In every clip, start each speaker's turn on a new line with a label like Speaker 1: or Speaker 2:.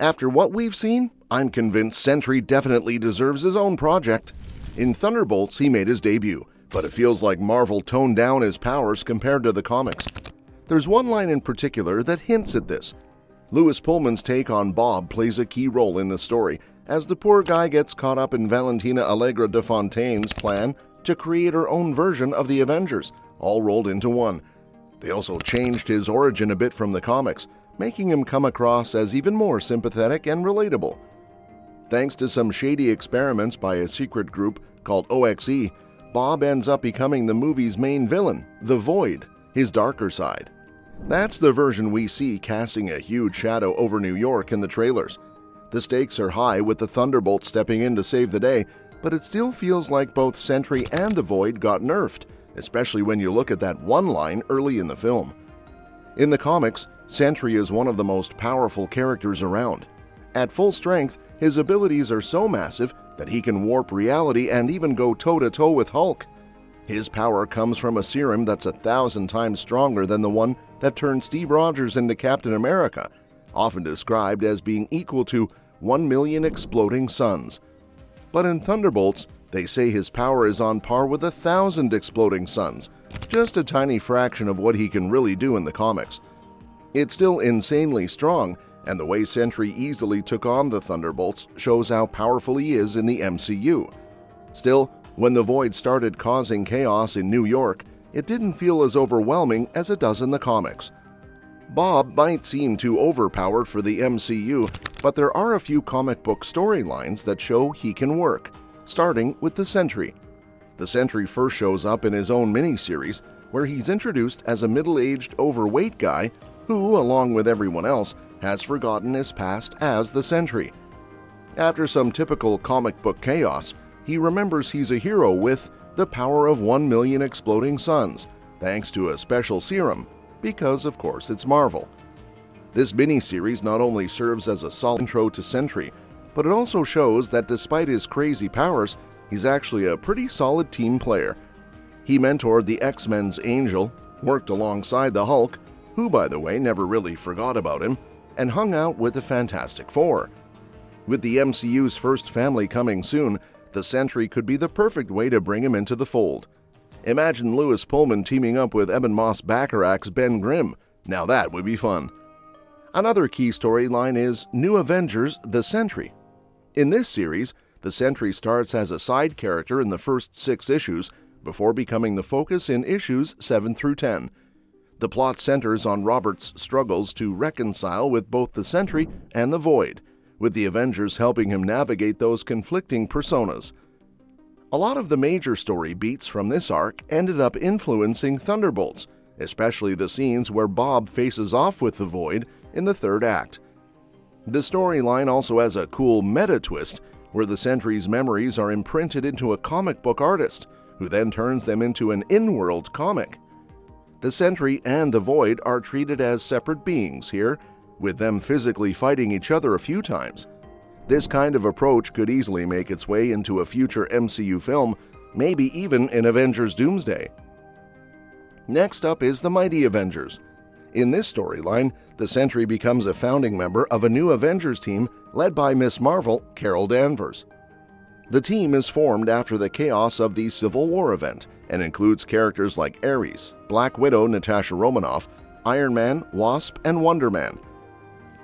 Speaker 1: After what we've seen, I'm convinced Sentry definitely deserves his own project. In Thunderbolts, he made his debut, but it feels like Marvel toned down his powers compared to the comics. There's one line in particular that hints at this. Louis Pullman's take on Bob plays a key role in the story, as the poor guy gets caught up in Valentina Allegra de Fontaine's plan to create her own version of the Avengers, all rolled into one. They also changed his origin a bit from the comics, making him come across as even more sympathetic and relatable. Thanks to some shady experiments by a secret group called OXE, Bob ends up becoming the movie's main villain, the Void, his darker side. That's the version we see casting a huge shadow over New York in the trailers. The stakes are high with the Thunderbolts stepping in to save the day, but it still feels like both Sentry and the Void got nerfed, especially when you look at that one line early in the film. In the comics, Sentry is one of the most powerful characters around. At full strength, his abilities are so massive that he can warp reality and even go toe-to-toe with Hulk. His power comes from a serum that's 1,000 times stronger than the one that turned Steve Rogers into Captain America, often described as being equal to 1 million exploding suns. But in Thunderbolts, they say his power is on par with 1,000 exploding suns, just a tiny fraction of what he can really do in the comics. It's still insanely strong, and the way Sentry easily took on the Thunderbolts shows how powerful he is in the MCU. Still, when the Void started causing chaos in New York, it didn't feel as overwhelming as it does in the comics. Bob might seem too overpowered for the MCU, but there are a few comic book storylines that show he can work, starting with the Sentry. The Sentry first shows up in his own miniseries, where he's introduced as a middle-aged, overweight guy who, along with everyone else, has forgotten his past as the Sentry. After some typical comic book chaos, he remembers he's a hero with the power of 1 million exploding suns, thanks to a special serum, because of course it's Marvel. This miniseries not only serves as a solid intro to Sentry, but it also shows that despite his crazy powers, he's actually a pretty solid team player. He mentored the X-Men's Angel, worked alongside the Hulk, who by the way never really forgot about him, and hung out with the Fantastic Four. With the MCU's first family coming soon, the Sentry could be the perfect way to bring him into the fold. Imagine Louis Pullman teaming up with Ebon Moss-Bacharach's Ben Grimm. Now that would be fun. Another key storyline is New Avengers: The Sentry. In this series, the Sentry starts as a side character in the first 6 issues before becoming the focus in issues 7 through 10. The plot centers on Robert's struggles to reconcile with both the Sentry and the Void, with the Avengers helping him navigate those conflicting personas. A lot of the major story beats from this arc ended up influencing Thunderbolts, especially the scenes where Bob faces off with the Void in the 3rd act. The storyline also has a cool meta twist where the Sentry's memories are imprinted into a comic book artist, who then turns them into an in-world comic. The Sentry and the Void are treated as separate beings here, with them physically fighting each other a few times. This kind of approach could easily make its way into a future MCU film, maybe even in Avengers Doomsday. Next up is the Mighty Avengers. In this storyline, the Sentry becomes a founding member of a new Avengers team led by Miss Marvel, Carol Danvers. The team is formed after the chaos of the Civil War event and includes characters like Ares, Black Widow Natasha Romanoff, Iron Man, Wasp, and Wonder Man.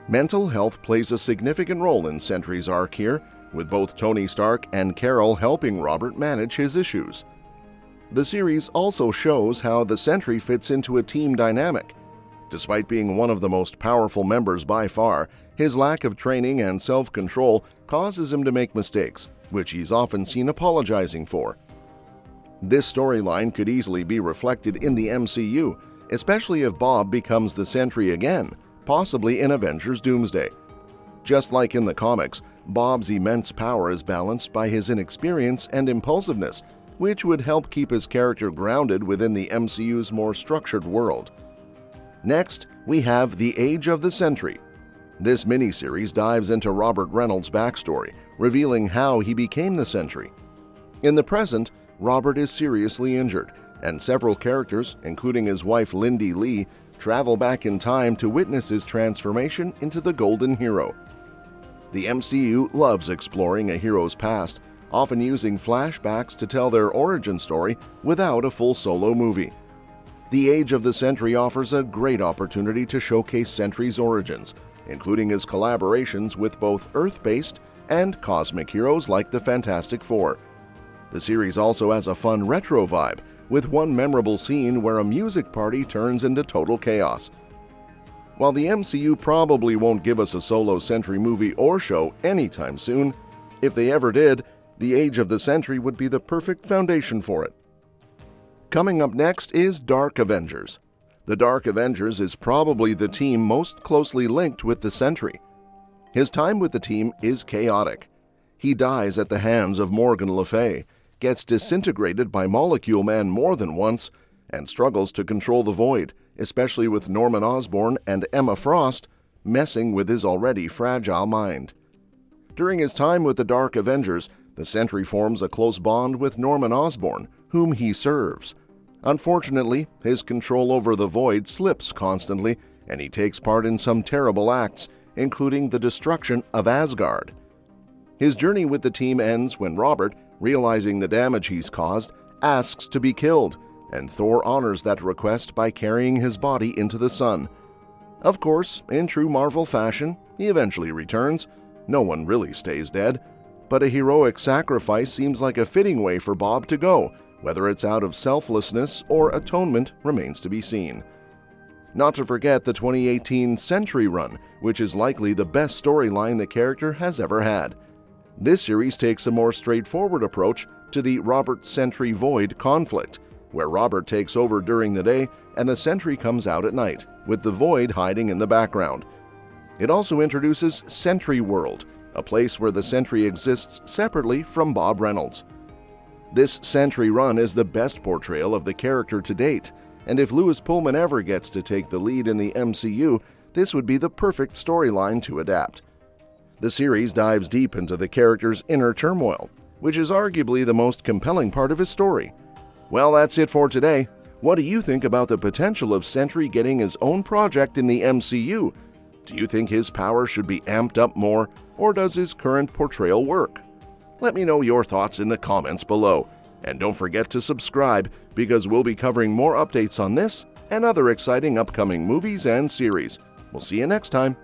Speaker 1: Mental health plays a significant role in Sentry's arc here, with both Tony Stark and Carol helping Robert manage his issues. The series also shows how the Sentry fits into a team dynamic. Despite being one of the most powerful members by far, his lack of training and self-control causes him to make mistakes, which he's often seen apologizing for. This storyline could easily be reflected in the MCU, especially if Bob becomes the Sentry again, possibly in Avengers Doomsday. Just like in the comics, Bob's immense power is balanced by his inexperience and impulsiveness, which would help keep his character grounded within the MCU's more structured world. Next, we have The Age of the Sentry. This miniseries dives into Robert Reynolds' backstory, revealing how he became the Sentry. In the present, Robert is seriously injured, and several characters, including his wife Lindy Lee, travel back in time to witness his transformation into the Golden Hero. The MCU loves exploring a hero's past, often using flashbacks to tell their origin story without a full solo movie. The Age of the Sentry offers a great opportunity to showcase Sentry's origins, including his collaborations with both Earth-based and cosmic heroes like the Fantastic Four. The series also has a fun retro vibe, with one memorable scene where a music party turns into total chaos. While the MCU probably won't give us a solo Sentry movie or show anytime soon, if they ever did, the Age of the Sentry would be the perfect foundation for it. Coming up next is Dark Avengers. The Dark Avengers is probably the team most closely linked with the Sentry. His time with the team is chaotic. He dies at the hands of Morgan Le Fay, gets disintegrated by Molecule Man more than once, and struggles to control the Void, especially with Norman Osborn and Emma Frost messing with his already fragile mind. During his time with the Dark Avengers, the Sentry forms a close bond with Norman Osborn, whom he serves. Unfortunately, his control over the Void slips constantly, and he takes part in some terrible acts, including the destruction of Asgard. His journey with the team ends when Robert, realizing the damage he's caused, asks to be killed, and Thor honors that request by carrying his body into the sun. Of course, in true Marvel fashion, he eventually returns. No one really stays dead, but a heroic sacrifice seems like a fitting way for Bob to go. Whether it's out of selflessness or atonement remains to be seen. Not to forget the 2018 Sentry run, which is likely the best storyline the character has ever had. This series takes a more straightforward approach to the Robert Sentry Void conflict, where Robert takes over during the day and the Sentry comes out at night, with the Void hiding in the background. It also introduces Sentry World, a place where the Sentry exists separately from Bob Reynolds. This Sentry run is the best portrayal of the character to date, and if Louis Pullman ever gets to take the lead in the MCU, this would be the perfect storyline to adapt. The series dives deep into the character's inner turmoil, which is arguably the most compelling part of his story. Well, that's it for today. What do you think about the potential of Sentry getting his own project in the MCU? Do you think his power should be amped up more, or does his current portrayal work? Let me know your thoughts in the comments below. And don't forget to subscribe, because we'll be covering more updates on this and other exciting upcoming movies and series. We'll see you next time.